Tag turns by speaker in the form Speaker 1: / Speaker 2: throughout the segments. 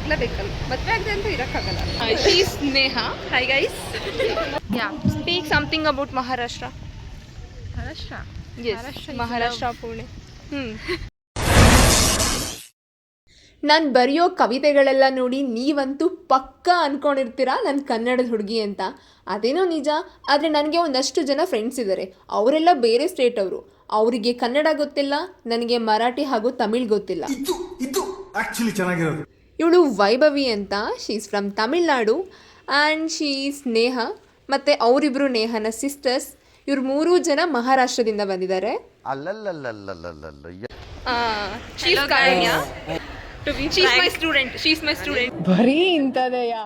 Speaker 1: ಆಗ್ಲೇಬೇಕಲ್ಲ, ಮದುವೆ ಆಗದೆ ಅಂತೂ ಇರೋಕ್ಕಾಗಲ್ಲ.
Speaker 2: She is Sneha. Hi guys. Yeah, speak something about Maharashtra. Maharashtra Pune. ನಾನು ಬರೆಯೋ ಕವಿತೆಗಳೆಲ್ಲ ನೋಡಿ ನೀವಂತೂ ಪಕ್ಕ ಅಂದ್ಕೊಂಡಿರ್ತೀರಾ ನನ್ನ ಕನ್ನಡದ ಹುಡುಗಿ ಅಂತ. ಅದೇನೋ ನಿಜ, ಆದರೆ ನನಗೆ ಒಂದಷ್ಟು ಜನ ಫ್ರೆಂಡ್ಸ್ ಇದ್ದಾರೆ. ಅವರೆಲ್ಲ ಬೇರೆ ಸ್ಟೇಟ್ ಅವರು. ಅವರಿಗೆ ಕನ್ನಡ ಗೊತ್ತಿಲ್ಲ, ನನಗೆ ಮರಾಠಿ ಹಾಗೂ ತಮಿಳ್ ಗೊತ್ತಿಲ್ಲ. ಇವಳು ವೈಭವಿ ಅಂತ, she is from Tamil Nadu and she is Neha. ಮತ್ತು ಅವರಿಬ್ಬರು ನೇಹನ ಸಿಸ್ಟರ್ಸ್. ಇವ್ರು 3 ಜನ ಮಹಾರಾಷ್ಟ್ರದಿಂದ ಬಂದಿದ್ದಾರೆ. ಬರೀ ಇಂಥದೆಯಾ?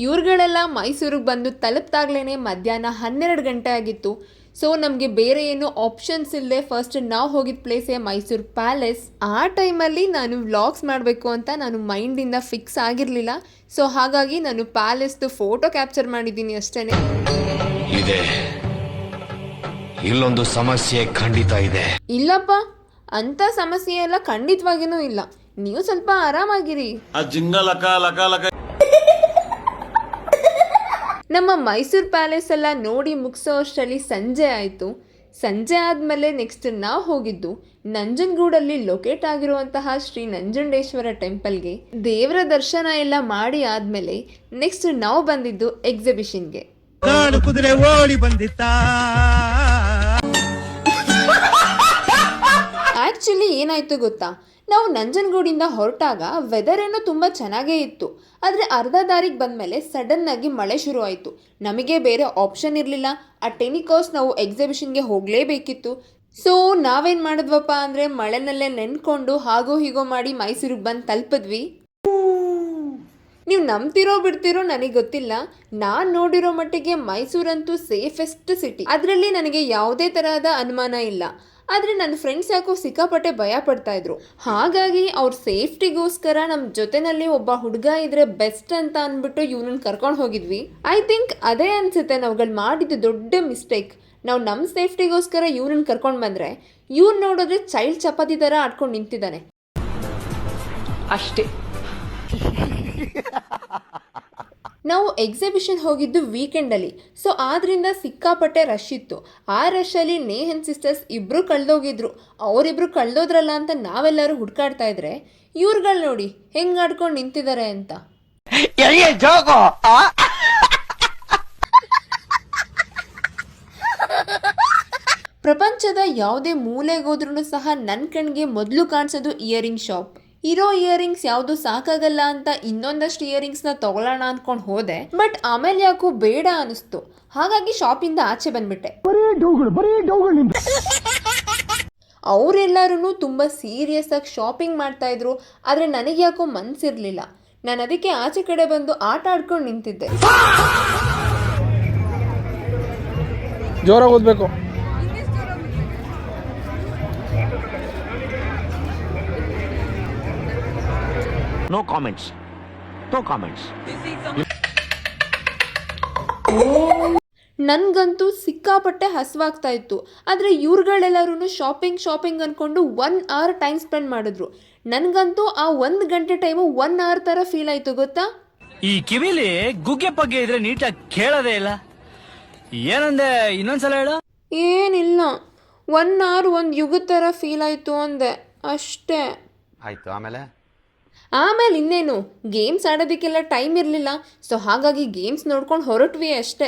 Speaker 2: ಇವ್ರುಗಳೆಲ್ಲ ಮೈಸೂರಿಗೆ ಬಂದು ತಲುಪ್ತಾಗ್ಲೇ ಮಧ್ಯಾಹ್ನ 12 ಗಂಟೆ ಆಗಿತ್ತು. ಸೊ ನಮಗೆ ಬೇರೆ ಏನು ಆಪ್ಷನ್ಸ್ ಇಲ್ಲದೆ ಫಸ್ಟ್ ನಾವು ಹೋಗಿದ್ದ ಪ್ಲೇಸೇ ಮೈಸೂರು ಪ್ಯಾಲೇಸ್. ಆ ಟೈಮಲ್ಲಿ ನಾನು ವ್ಲಾಗ್ಸ್ ಮಾಡಬೇಕು ಅಂತ ನಾನು ಮೈಂಡಿಂದ ಫಿಕ್ಸ್ ಆಗಿರಲಿಲ್ಲ. ಸೊ ಹಾಗಾಗಿ ನಾನು ಪ್ಯಾಲೇಸ್ದು ಫೋಟೋ ಕ್ಯಾಪ್ಚರ್ ಮಾಡಿದ್ದೀನಿ ಅಷ್ಟೇ.
Speaker 3: ಇಲ್ಲೊಂದು ಸಮಸ್ಯೆ ಖಂಡಿತ ಇದೆ.
Speaker 2: ಇಲ್ಲಪ್ಪ, ಅಂತ ಸಮಸ್ಯೆ ಎಲ್ಲ ಖಂಡಿತವಾಗಿನೂ ಇಲ್ಲ. ನೀವು ಸ್ವಲ್ಪ ಆರಾಮಾಗಿರಿ. ನಮ್ಮ ಮೈಸೂರು ಪ್ಯಾಲೇಸ್ ಎಲ್ಲ ನೋಡಿ ಮುಗಿಸೋ ಅಷ್ಟರಲ್ಲಿ ಸಂಜೆ ಆಯಿತು. ಸಂಜೆ ಆದಮೇಲೆ ನೆಕ್ಸ್ಟ್ ನಾವು ಹೋಗಿದ್ದು ನಂಜನಗೂಡಲ್ಲಿ ಲೊಕೇಟ್ ಆಗಿರುವಂತಹ ಶ್ರೀ ನಂಜುಂಡೇಶ್ವರ ಟೆಂಪಲ್ಗೆ. ದೇವರ ದರ್ಶನ ಎಲ್ಲ ಮಾಡಿ ಆದಮೇಲೆ ನೆಕ್ಸ್ಟ್ ನಾವು ಬಂದಿದ್ದು ಎಕ್ಸಿಬಿಷನ್ಗೆ. ಆ್ಯಕ್ಚುಲಿ ಏನಾಯಿತು ಗೊತ್ತಾ, ನಾವು ನಂಜನಗೂಡಿಂದ ಹೊರಟಾಗ ವೆದರ್ ಏನೋ ತುಂಬ ಚೆನ್ನಾಗೇ ಇತ್ತು. ಆದರೆ ಅರ್ಧ ದಾರಿಗೆ ಬಂದಮೇಲೆ ಸಡನ್ನಾಗಿ ಮಳೆ ಶುರು ಆಯಿತು. ನಮಗೆ ಬೇರೆ ಆಪ್ಷನ್ ಇರಲಿಲ್ಲ. ಅಟ್ ಎನಿ ಕಾಸ್ಟ್ ನಾವು ಎಕ್ಸಿಬಿಷನ್ಗೆ ಹೋಗಲೇಬೇಕಿತ್ತು. ಸೊ ನಾವೇನು ಮಾಡಿದ್ವಪ್ಪ ಅಂದರೆ ಮಳೆನಲ್ಲೇ ನೆನ್ಕೊಂಡು ಹಾಗೋ ಹೀಗೋ ಮಾಡಿ ಮೈಸೂರಿಗೆ ಬಂದು ತಲುಪಿದ್ವಿ. ನೀವು ನಂಬ್ತಿರೋ ಬಿಡ್ತಿರೋ ನನಗೆ ಗೊತ್ತಿಲ್ಲ, ನಾನು ನೋಡಿರೋ ಮಟ್ಟಿಗೆ ಮೈಸೂರಂತೂ ಸೇಫೆಸ್ಟ್ ಸಿಟಿ. ಅದರಲ್ಲಿ ನನಗೆ ಯಾವುದೇ ತರಹದ ಅನುಮಾನ ಇಲ್ಲ. ಆದರೆ ನನ್ನ ಫ್ರೆಂಡ್ಸ್ ಯಾಕೋ ಸಿಕ್ಕಾಪಟ್ಟೆ ಭಯ ಪಡ್ತಾ ಇದ್ರು. ಹಾಗಾಗಿ ಅವ್ರ ಸೇಫ್ಟಿಗೋಸ್ಕರ ನಮ್ಮ ಜೊತೆನಲ್ಲಿ ಒಬ್ಬ ಹುಡುಗ ಇದ್ರೆ ಬೆಸ್ಟ್ ಅಂತ ಅಂದ್ಬಿಟ್ಟು ಇವನನ್ನು ಕರ್ಕೊಂಡು ಹೋಗಿದ್ವಿ. ಐ ಥಿಂಕ್ ಅದೇ ಅನ್ಸುತ್ತೆ ನಾವುಗಳು ಮಾಡಿದ್ದು ದೊಡ್ಡ ಮಿಸ್ಟೇಕ್. ನಾವು ನಮ್ಮ ಸೇಫ್ಟಿಗೋಸ್ಕರ ಇವನನ್ನು ಕರ್ಕೊಂಡು ಬಂದರೆ ಇವ್ನು ನೋಡಿದ್ರೆ ಚೈಲ್ಡ್ ಚಪಾತಿ ಥರ ಆಡ್ಕೊಂಡು ನಿಂತಿದ್ದಾನೆ ಅಷ್ಟೇ. ನಾವು ಎಕ್ಸಿಬಿಷನ್ ಹೋಗಿದ್ದು ವೀಕೆಂಡಲ್ಲಿ. ಸೊ ಆದ್ರಿಂದ ಸಿಕ್ಕಾಪಟ್ಟೆ ರಶ್ ಇತ್ತು. ಆ ರಶಲ್ಲಿ ನೇಹನ್ ಸಿಸ್ಟರ್ಸ್ ಇಬ್ಬರು ಕಳೆದೋಗಿದ್ರು. ಅವರಿಬ್ರು ಕಳೆದೋದ್ರಲ್ಲ ಅಂತ ನಾವೆಲ್ಲರೂ ಹುಡ್ಕಾಡ್ತಾ ಇದ್ರೆ ಇವ್ರುಗಳು ನೋಡಿ ಹೆಂಗ್ ಆಡ್ಕೊಂಡು ನಿಂತಿದ್ದಾರೆ ಅಂತ. ಪ್ರಪಂಚದ ಯಾವುದೇ ಮೂಲೆಗೋದ್ರೂ ಸಹ ನನ್ನ ಕಣ್ಣಿಗೆ ಮೊದಲು ಕಾಣಿಸೋದು ಇಯರಿಂಗ್ ಶಾಪ್. ಇರೋ ಇಯರಿಂಗ್ಸ್ ಯಾವುದು ಸಾಕಾಗಲ್ಲ ಅಂತ ಇನ್ನೊಂದಷ್ಟು ಇಯರಿಂಗ್ಸ್ನ ತಗೊಳ್ಳೋಣ ಅಂದ್ಕೊಂಡು ಹೋದೆ. ಬಟ್ ಆಮೇಲೆ ಯಾಕೋ ಬೇಡ ಅನಿಸ್ತು. ಹಾಗಾಗಿ ಶಾಪಿಂದ ಆಚೆ ಬಂದ್ಬಿಟ್ಟೆ. ಅವರೆಲ್ಲರೂ ತುಂಬ ಸೀರಿಯಸ್ ಆಗಿ ಶಾಪಿಂಗ್ ಮಾಡ್ತಾ ಇದ್ರು. ಆದರೆ ನನಗೆ ಯಾಕೋ ಮನಸ್ಸಿರಲಿಲ್ಲ. ನಾನು ಅದಕ್ಕೆ ಆಚೆ ಕಡೆ ಬಂದು ಆಟ ಆಡ್ಕೊಂಡು ನಿಂತಿದ್ದೆ.
Speaker 4: ಜೋರಾಗಿ ಓದಬೇಕು.
Speaker 3: No comments.
Speaker 2: ನನಗಂತೂ ಸಿಕ್ಕಾಪಟ್ಟೆ ಹಸುವಾಗ್ತಾ ಇತ್ತು. ಆದರೆ ಇವ್ರುಗಳೆಲ್ಲರೂ ಶಾಪಿಂಗ್ ಅಂದ್ಕೊಂಡು 1 hour ಟೈಮ್ ಸ್ಪೆಂಡ್ ಮಾಡಿದ್ರು. ನನಗಂತೂ ಆ 1 ಗಂಟೆ ಟೈಮು 1 hour ಥರ ಫೀಲ್ ಆಯಿತು ಗೊತ್ತಾ.
Speaker 5: ಈ ಕಿವಿಲಿ ಗುಗ್ಗೆ ಪಗ್ಗೆ ಇದ್ರೆ ನೀಟಾಗಿ ಕೇಳೋದೇ ಇಲ್ಲ. ಏನಂದೆ, ಇನ್ನೊಂದ್ಸಲ ಹೇಳು.
Speaker 2: ಏನಿಲ್ಲ, 1 hour 1 ಯುಗದ ಥರ ಫೀಲ್ ಆಯಿತು ಅಂದೆ ಅಷ್ಟೇ.
Speaker 3: ಆಯ್ತು,
Speaker 2: ಆಮೇಲೆ ಇನ್ನೇನು, ಗೇಮ್ಸ್ ಆಡೋದಕ್ಕೆಲ್ಲ ಟೈಮ್ ಇರಲಿಲ್ಲ. ಸೊ ಹಾಗಾಗಿ ಗೇಮ್ಸ್ ನೋಡ್ಕೊಂಡು ಹೊರಟ್ವಿ ಅಷ್ಟೇ.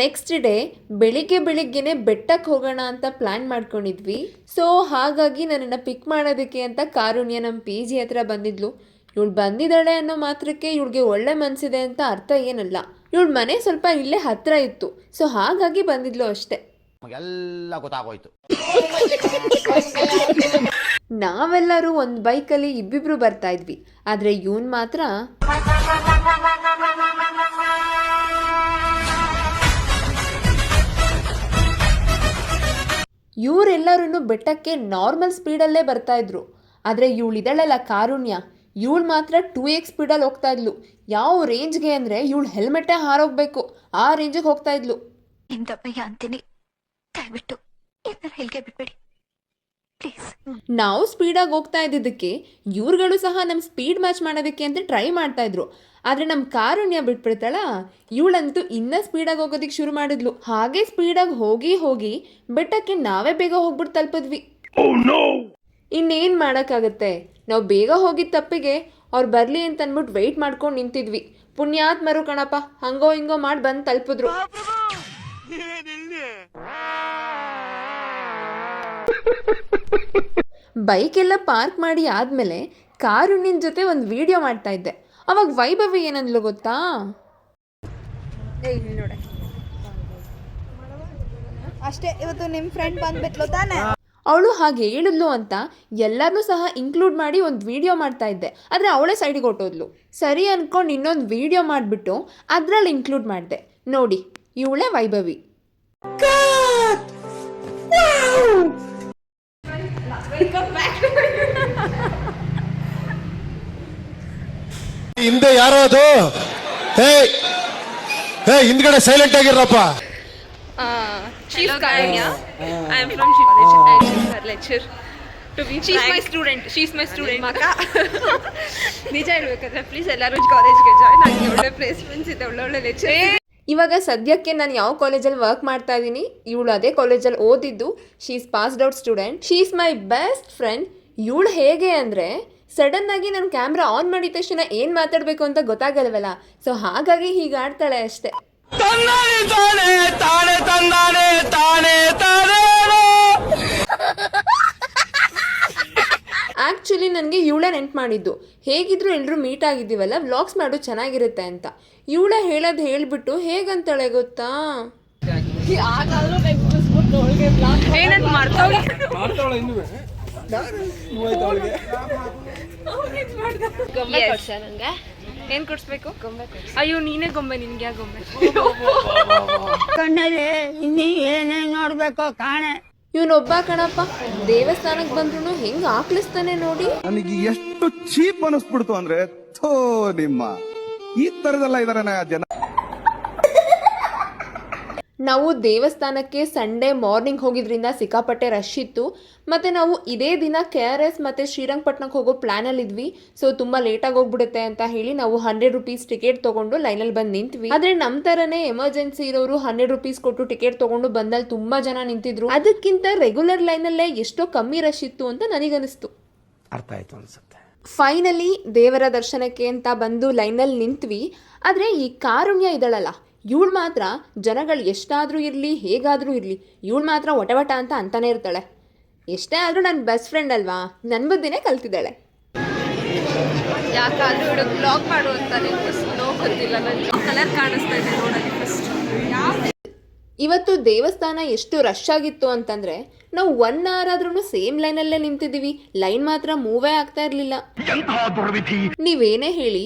Speaker 2: ನೆಕ್ಸ್ಟ್ ಡೇ ಬೆಳಿಗ್ಗೆನೆ ಬೆಟ್ಟಕ್ಕೆ ಹೋಗೋಣ ಅಂತ ಪ್ಲ್ಯಾನ್ ಮಾಡ್ಕೊಂಡಿದ್ವಿ. ಸೊ ಹಾಗಾಗಿ ನನ್ನನ್ನು ಪಿಕ್ ಮಾಡೋದಕ್ಕೆ ಅಂತ ಕಾರುಣ್ಯ ನಮ್ಮ PG ಹತ್ರ ಬಂದಿದ್ಲು. ಇವಳು ಬಂದಿದ್ದಾಳೆ ಅನ್ನೋ ಮಾತ್ರಕ್ಕೆ ಇವಳಿಗೆ ಒಳ್ಳೆ ಮನಸ್ಸಿದೆ ಅಂತ ಅರ್ಥ ಏನಲ್ಲ. ಇವಳ ಮನೆ ಸ್ವಲ್ಪ ಇಲ್ಲೇ ಹತ್ತಿರ ಇತ್ತು. ಸೊ ಹಾಗಾಗಿ ಬಂದಿದ್ಲು ಅಷ್ಟೇ.
Speaker 3: ಎಲ್ಲ ಗೊತ್ತಾಗೋಯ್ತು.
Speaker 2: ನಾವೆಲ್ಲರೂ ಒಂದು ಬೈಕಲ್ಲಿ ಇಬ್ಬಿಬ್ರು ಬರ್ತಾ ಇದ್ವಿ. ಆದರೆ ಇವನ್ ಮಾತ್ರ ಇವರೆಲ್ಲರೂ ಬೆಟ್ಟಕ್ಕೆ ನಾರ್ಮಲ್ ಸ್ಪೀಡಲ್ಲೇ ಬರ್ತಾ ಇದ್ರು. ಆದರೆ ಇವಳಿದಳಲ್ಲ ಕಾರುಣ್ಯ, ಇವಳು ಮಾತ್ರ 2x ಸ್ಪೀಡಲ್ಲಿ ಹೋಗ್ತಾ ಇದ್ಲು. ಯಾವ ರೇಂಜ್ಗೆ ಅಂದರೆ ಇವಳು ಹೆಲ್ಮೆಟ್ಟೇ ಹಾರೋಗ್ಬೇಕು ಆ ರೇಂಜಿಗೆ ಹೋಗ್ತಾ ಇದ್ಲು.
Speaker 6: ನಿಮ್ದಪ್ಪಯ್ಯ ಅಂತೀನಿ, ದಯವಿಟ್ಟು ಇದನ್ನ ಇಲ್ಲಿಗೆ ಬಿಟ್ಬಿಡಿ ಪ್ಲೀಸ್.
Speaker 2: ನಾವು ಸ್ಪೀಡಾಗಿ ಹೋಗ್ತಾ ಇದ್ದಿದ್ದಕ್ಕೆ ಇವ್ರುಗಳು ಸಹ ನಮ್ಮ ಸ್ಪೀಡ್ ಮ್ಯಾಚ್ ಮಾಡೋದಕ್ಕೆ ಅಂತ ಟ್ರೈ ಮಾಡ್ತಾ ಇದ್ರು. ಆದರೆ ನಮ್ಮ ಕಾರುಣ್ಯ ಬಿಟ್ಬಿಡ್ತಾಳ, ಇವಳಂತೂ ಇನ್ನೂ ಸ್ಪೀಡಾಗಿ ಹೋಗೋದಕ್ಕೆ ಶುರು ಮಾಡಿದ್ಲು. ಹಾಗೆ ಸ್ಪೀಡಾಗಿ ಹೋಗಿ ಹೋಗಿ ಬೆಟ್ಟಕ್ಕೆ ನಾವೇ ಬೇಗ ಹೋಗ್ಬಿಟ್ಟು ತಲುಪಿದ್ವಿ. ಇನ್ನೇನು ಮಾಡೋಕ್ಕಾಗತ್ತೆ, ನಾವು ಬೇಗ ಹೋಗಿದ್ದ ತಪ್ಪಿಗೆ ಅವ್ರು ಬರಲಿ ಅಂತ ಅಂದ್ಬಿಟ್ಟು ವೆಯ್ಟ್ ಮಾಡ್ಕೊಂಡು ನಿಂತಿದ್ವಿ. ಪುಣ್ಯಾತ್ಮರು ಕಣಪ್ಪ, ಹಂಗೋ ಹಿಂಗೋ ಮಾಡಿ ಬಂದು ತಲುಪಿದ್ರು. ಬೈಕ್ ಎಲ್ಲ ಪಾರ್ಕ್ ಮಾಡಿ ಆದಮೇಲೆ ಕಾರುಣ್ಯನ ಜೊತೆ ಒಂದು ವಿಡಿಯೋ ಮಾಡ್ತಾ ಇದ್ದೆ. ಅವಾಗ ವೈಭವಿ ಏನಂದ್ಲು ಗೊತ್ತಾ?
Speaker 1: ನೋಡೆ ಅಷ್ಟೇ, ಇವತ್ತು ನಿಮ್ಮ ಫ್ರೆಂಡ್ ಬಂದ್ಬಿಟ್ಲು ತಾನೆ.
Speaker 2: ಅವಳು ಹಾಗೆ ಹೇಳಿದ್ಲು ಅಂತ ಎಲ್ಲರನ್ನೂ ಸಹ ಇನ್ಕ್ಲೂಡ್ ಮಾಡಿ ಒಂದು ವಿಡಿಯೋ ಮಾಡ್ತಾ ಇದ್ದೆ. ಆದರೆ ಅವಳೇ ಸೈಡಿಗೆ ಹೊಟ್ಟೋದ್ಲು. ಸರಿ ಅಂದ್ಕೊಂಡು ಇನ್ನೊಂದು ವಿಡಿಯೋ ಮಾಡಿಬಿಟ್ಟು ಅದರಲ್ಲಿ ಇನ್ಕ್ಲೂಡ್ ಮಾಡಿದೆ. ನೋಡಿ, ಇವಳೇ ವೈಭವಿ.
Speaker 7: ಹಿಂದೆ ಯಾರೋ ಅದು ಹಿಂದ್ಗಡೆ silent ಆಗಿರಪ್ಪ.
Speaker 1: She's Karunya. I am from Shiv College and she's her lecturer. To be she's my student. She's my student. ಮಕ್ಕ ನಿಜ ಹೇಳ್ಬೇಕಾದ್ರೆ ಪ್ಲೀಸ್ ಎಲ್ಲರೂ ಕಾಲೇಜ್ಗೆ ಜಾಯ್ನ್ ಆಗಿ. ಒಳ್ಳೆ ಪ್ಲೇಸ್ಮೆಂಟ್ಸ್ ಇದೆ, ಒಳ್ಳೆ ಲೆಕ್ಚರ್.
Speaker 2: ಇವಾಗ ಸದ್ಯಕ್ಕೆ ನಾನು ಯಾವ ಕಾಲೇಜಲ್ಲಿ ವರ್ಕ್ ಮಾಡ್ತಾ ಇದ್ದೀನಿ, ಇವಳು ಅದೇ ಕಾಲೇಜಲ್ಲಿ ಓದಿದ್ದು. She is passed out student. She is my best friend. ಇವಳು ಹೇಗೆ ಅಂದರೆ ಸಡನ್ನಾಗಿ ನಾನು ಕ್ಯಾಮ್ರಾ ಆನ್ ಮಾಡಿದ ತಕ್ಷಣ ಏನು ಮಾತಾಡಬೇಕು ಅಂತ ಗೊತ್ತಾಗಲ್ವಲ್ಲ, ಸೊ ಹಾಗಾಗಿ ಹೀಗೆ ಆಡ್ತಾಳೆ ಅಷ್ಟೇ. ಆ್ಯಕ್ಚುಲಿ ನನಗೆ ಇವಳೇ ನೆನ್ಪು ಮಾಡಿದ್ದು. ಹೇಗಿದ್ರು ಎಲ್ಲರೂ ಮೀಟ್ ಆಗಿದ್ದೀವಲ್ಲ, ವ್ಲಾಗ್ಸ್ ಮಾಡು ಚೆನ್ನಾಗಿರುತ್ತೆ ಅಂತ. ಇವಳೇ ಹೇಳೋದು ಹೇಳಿಬಿಟ್ಟು ಹೇಗಂತಾಳೆ ಗೊತ್ತಾ?
Speaker 1: ಏನ್ ಕೊಡ್ಸ್ಬೇಕು? ಅಯ್ಯೋ ನೀನೇ ಗೊಂಬೆ, ನಿನ್ಗೆ ಯಾ ಗೊಂಬೆ?
Speaker 8: ಕಣ್ಣಲ್ಲಿ ಇನ್ನೀ ಏನೇನ್ ನೋಡ್ಬೇಕೋ ಕಾಣೆ.
Speaker 2: ಇವನೊಬ್ಬ ಕಣಪ್ಪ, ದೇವಸ್ಥಾನಕ್ಕೆ ಬಂದ್ರು ಹೆಂಗ್ ಆಕ್ಲಿಸ್ತಾನೆ ನೋಡಿ.
Speaker 9: ನನಗೆ ಎಷ್ಟು ಚೀಪ್ ಅನಿಸ್ಬಿಡ್ತು ಅಂದ್ರೆ, ಥೋ ನಿಮ್ಮ ಈ ತರದೆಲ್ಲ ಇದಾರೆ ಜನ.
Speaker 2: ನಾವು ದೇವಸ್ಥಾನಕ್ಕೆ ಸಂಡೇ ಮಾರ್ನಿಂಗ್ ಹೋಗಿದ್ರಿಂದ ಸಿಕ್ಕಾಪಟ್ಟೆ ರಶ್ ಇತ್ತು. ಮತ್ತು ನಾವು ಇದೇ ದಿನ KRS ಮತ್ತು ಶ್ರೀರಂಗಪಟ್ಟಣಕ್ಕೆ ಹೋಗೋ ಪ್ಲ್ಯಾನಲ್ಲಿದ್ವಿ. ಸೊ ತುಂಬ ಲೇಟಾಗಿ ಹೋಗ್ಬಿಡುತ್ತೆ ಅಂತ ಹೇಳಿ ನಾವು 100 ರೂಪೀಸ್ ಟಿಕೆಟ್ ತೊಗೊಂಡು ಲೈನಲ್ಲಿ ಬಂದು ನಿಂತ್ವಿ. ಆದರೆ ನಮ್ಮ ಥರನೇ ಎಮರ್ಜೆನ್ಸಿ ಇರೋರು 100 ರೂಪೀಸ್ ಕೊಟ್ಟು ಟಿಕೆಟ್ ತೊಗೊಂಡು ಬಂದಲ್ಲಿ ತುಂಬ ಜನ ನಿಂತಿದ್ರು. ಅದಕ್ಕಿಂತ ರೆಗ್ಯುಲರ್ ಲೈನಲ್ಲೇ ಎಷ್ಟೋ ಕಮ್ಮಿ ರಶ್ ಇತ್ತು ಅಂತ ನನಗನ್ನಿಸ್ತು.
Speaker 3: ಅರ್ಥ ಆಯ್ತು ಅನ್ಸುತ್ತೆ.
Speaker 2: ಫೈನಲಿ ದೇವರ ದರ್ಶನಕ್ಕೆ ಅಂತ ಬಂದು ಲೈನಲ್ಲಿ ನಿಂತ್ವಿ. ಆದರೆ ಈ ಕಾರುಣ್ಯ ಇದ್ದಾಳಲ್ಲ, ಇವಳು ಮಾತ್ರ ಜನಗಳು ಎಷ್ಟಾದರೂ ಇರಲಿ, ಹೇಗಾದರೂ ಇರಲಿ, ಇವಳು ಮಾತ್ರ ಒಟ ಅಂತ ಅಂತಾನೆ ಇರ್ತಾಳೆ. ಎಷ್ಟೇ ಆದರೂ ನನ್ನ ಬೆಸ್ಟ್ ಫ್ರೆಂಡ್ ಅಲ್ವಾ, ನನ್ನ ಬುದ್ಧಿನೇ ಕಲ್ತಿದ್ದಾಳೆ.
Speaker 1: ಯಾಕಾದ್ರೂ ಇವಳು ಬ್ಲಾಗ್ ಮಾಡು ಅಂತ ಗೊತ್ತಿಲ್ಲ, ನನಗೆ ಕಲರ್ ಕಾಣಿಸ್ತಾ ಇದೆ ನೋಡೋದು ಫಸ್ಟ್.
Speaker 2: ಇವತ್ತು ದೇವಸ್ಥಾನ ಎಷ್ಟು ರಶ್ ಆಗಿತ್ತು ಅಂತಂದರೆ ನಾವು 1 hour ಆದ್ರೂ ಸೇಮ್ ಲೈನಲ್ಲೇ ನಿಂತಿದ್ದೀವಿ. ಲೈನ್ ಮಾತ್ರ ಮೂವೇ ಆಗ್ತಾ ಇರಲಿಲ್ಲ. ನೀವೇನೇ ಹೇಳಿ,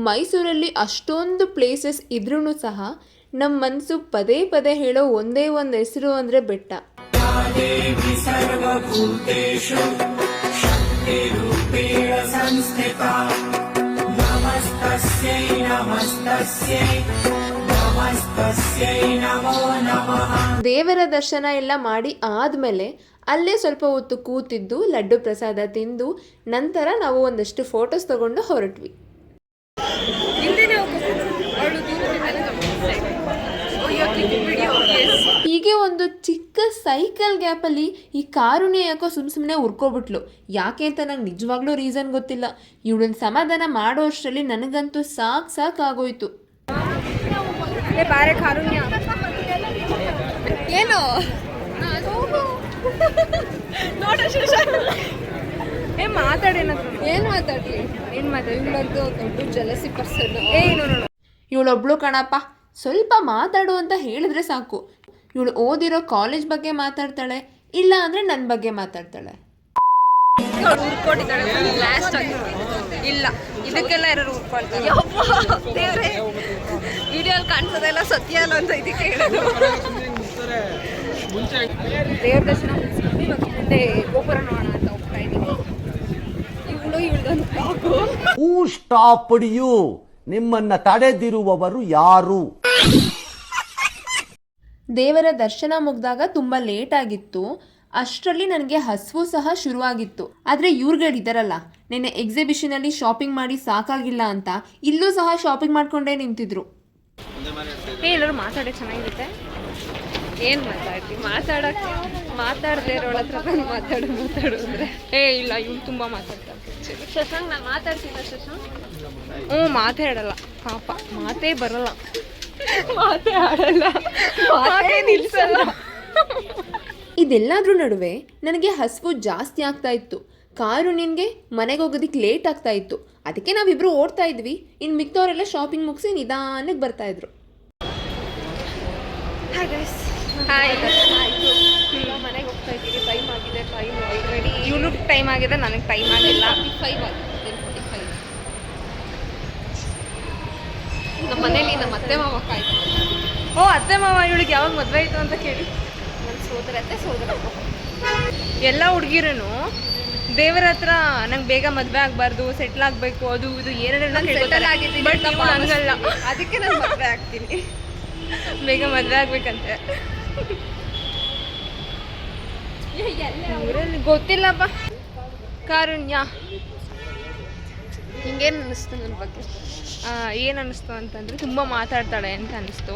Speaker 2: ಮೈಸೂರಲ್ಲಿ ಅಷ್ಟೊಂದು ಪ್ಲೇಸಸ್ ಇದ್ರೂ ಸಹ ನಮ್ಮ ಮನಸ್ಸು ಪದೇ ಪದೇ ಹೇಳೋ ಒಂದೇ ಒಂದು ಹೆಸರು ಅಂದರೆ ಬೆಟ್ಟ. ದೇವರ ದರ್ಶನ ಎಲ್ಲ ಮಾಡಿ ಆದಮೇಲೆ ಅಲ್ಲೇ ಸ್ವಲ್ಪ ಹೊತ್ತು ಕೂತಿದ್ದು ಲಡ್ಡು ಪ್ರಸಾದ ತಿಂದು ನಂತರ ನಾವು ಒಂದಷ್ಟು ಫೋಟೋಸ್ ತಗೊಂಡು ಹೊರಟ್ವಿ. ಹೀಗೆ ಒಂದು ಚಿಕ್ಕ ಸೈಕಲ್ ಗ್ಯಾಪಲ್ಲಿ ಈ ಕಾರುಣ್ಯ ಯಾಕೋ ಸುಮ್ಮನೆ ಉರ್ಕೊಬಿಟ್ಲು. ಯಾಕೆ ಅಂತ ನಂಗೆ ನಿಜವಾಗ್ಲೂ ರೀಸನ್ ಗೊತ್ತಿಲ್ಲ. ಇವಳನ್ನ ಸಮಾಧಾನ ಮಾಡೋ ಅಷ್ಟರಲ್ಲಿ ನನಗಂತೂ ಸಾಕಾಗೋಯ್ತು.
Speaker 1: ಬಾರೆ ಕಾರುಣ್ಯ ಏನು ನೋಡ ಮಾತಾಡೇನಾದ್ರು ಏನು ಮಾತಾಡ್ಲಿ ಇವಳಂತೂ ದೊಡ್ಡ ಜಲಸಿ ಪರ್ಸನ್.
Speaker 2: ಇವಳೊಬ್ಳು ಕಣಪ್ಪ, ಸ್ವಲ್ಪ ಮಾತಾಡು ಅಂತ ಹೇಳಿದ್ರೆ ಸಾಕು. ಇವಳು ಓದಿರೋ ಕಾಲೇಜ್ ಬಗ್ಗೆ ಮಾತಾಡ್ತಾಳೆ, ಇಲ್ಲ ಅಂದರೆ ನನ್ನ ಬಗ್ಗೆ ಮಾತಾಡ್ತಾಳೆ.
Speaker 1: ಉರ್ಕೊಂಡಿದ್ದಾಳೆ ಲಾಸ್ಟ್ ಆಗಿ. ಇಲ್ಲ ಇದಕ್ಕೆಲ್ಲ ಯಾರು ಉರ್ಕೊಳ್ತಾರೆ? ವಿಡಿಯೋಲ್ಲಿ ಕಾಣಿಸೋದೆಲ್ಲ ಸತ್ಯ ಅಲ್ಲ ಅಂತ ಇದಕ್ಕೆ ಹೇಳೋದು. ದೇವ್ರ ದರ್ಶನ ಮುಗಿಸ್ಕೊಂಡು ಇವಾಗ ಮುಂದೆ ಗೋಪುರ ನೋಡೋಣ ಅಂತ ಹೋಗ್ತಾ ಇದ್ದೀನಿ.
Speaker 10: ಹೂ ಸ್ಟಾಪ್ಡ್ ಯು? ನಿಮ್ಮನ್ನ ತಡೆದಿರುವವರು ಯಾರು?
Speaker 2: ದೇವರ ದರ್ಶನ ಮುಗಿದಾಗ ತುಂಬ ಲೇಟ್ ಆಗಿತ್ತು. ಅಷ್ಟರಲ್ಲಿ ನನಗೆ ಹಸಿವು ಸಹ ಶುರುವಾಗಿತ್ತು. ಆದರೆ ಇವ್ರುಗಳಿದ್ದಾರಲ್ಲ, ನೆನ್ನೆ ಎಕ್ಸಿಬಿಷನಲ್ಲಿ ಶಾಪಿಂಗ್ ಮಾಡಿ ಸಾಕಾಗಿಲ್ಲ ಅಂತ ಇಲ್ಲೂ ಸಹ ಶಾಪಿಂಗ್ ಮಾಡ್ಕೊಂಡೇ ನಿಂತಿದ್ರು.
Speaker 1: ಎಲ್ಲರೂ ಮಾತಾಡೋ ಚೆನ್ನಾಗಿರುತ್ತೆ. ಏನು ಮಾತಾಡ್ತೀವಿ, ಮಾತಾಡದೇ ಇರೋಳ ಹತ್ರ ನಾನು ಮಾತಾಡು ಅಂದರೆ ಇಲ್ಲ ಇವ್ನು ತುಂಬ ಮಾತಾಡ್ತಾರೆ. ಶಶಾಂಕ್ ನಾನು ಮಾತಾಡ್ತಿದ್ದ ಶಶಾಂಕ್ ಮಾತಾಡಲ್ಲ ಪಾಪ, ಮಾತೇ ಬರಲ್ಲ, ಮಾತೇ ಆಡಲ್ಲ, ಮಾತೇ ನಿಲ್ಸಲ್ಲ.
Speaker 2: ಇದೆಲ್ಲದ್ರ ನಡುವೆ ನನಗೆ ಹಸಿವು ಜಾಸ್ತಿ ಆಗ್ತಾ ಇತ್ತು. ಕಾರು ನಿನಗೆ ಮನೆಗೆ ಹೋಗೋದಕ್ಕೆ ಲೇಟ್ ಆಗ್ತಾ ಇತ್ತು. ಅದಕ್ಕೆ ನಾವಿಬ್ರು ಓಡ್ತಾ ಇದ್ವಿ. ಇನ್ನು ಮಿಕ್ತವರೆಲ್ಲ ಶಾಪಿಂಗ್ ಮುಗಿಸಿ ನಿಧಾನಕ್ಕೆ ಬರ್ತಾ ಇದ್ರು.
Speaker 1: ಮನೆಗೆ ಹೋಗ್ತಾ ಇದ್ದೀವಿ. ಟೈಮ್ ಆಗಿದೆ, ಟೈಮ್ ಆಲ್ರೆಡಿ ಇವನಿಗೆ ಟೈಮ್ ಆಗಿದೆ, ನನಗೆ ಟೈಮ್ ಆಗಿಲ್ಲ. 45 ಆಗಿದೆ. ನಮ್ಮ ಮನೇಲಿ ನಮ್ಮ ಅತ್ತೆ ಮಾವ ಕಾಯ್ತು. ಅತ್ತೆ ಮಾವ ಇವಳಿಗೆ ಯಾವಾಗ ಮದುವೆ ಆಯಿತು ಅಂತ ಕೇಳಿ. ನನ್ನ ಸೋದರ ಎಲ್ಲ ಹುಡುಗಿರೂ ದೇವರ ಹತ್ರ ನಂಗೆ ಬೇಗ ಮದುವೆ ಆಗಬಾರ್ದು, ಸೆಟ್ಲ್ ಆಗಬೇಕು, ಅದು ಇದು ಏನೇನೆಲ್ಲ ಕೇಳ್ಕೊತಾರೆ. ಬಟ್ ಹಂಗಲ್ಲ, ಅದಕ್ಕೆ ನಾನು ಮದುವೆ ಆಗ್ತೀನಿ, ಬೇಗ ಮದುವೆ ಆಗ್ಬೇಕಂತೆ. ಊರಲ್ಲಿ ಗೊತ್ತಿಲ್ಲಪ್ಪ. ಕಾರುಣ್ಯ ಹಿಂಗೇನು ಅನ್ನಿಸ್ತು ನನ್ನ ಬಗ್ಗೆ? ಏನು ಅನ್ನಿಸ್ತು ಅಂತಂದರೆ ತುಂಬ ಮಾತಾಡ್ತಾಳೆ ಅಂತ ಅನ್ನಿಸ್ತು.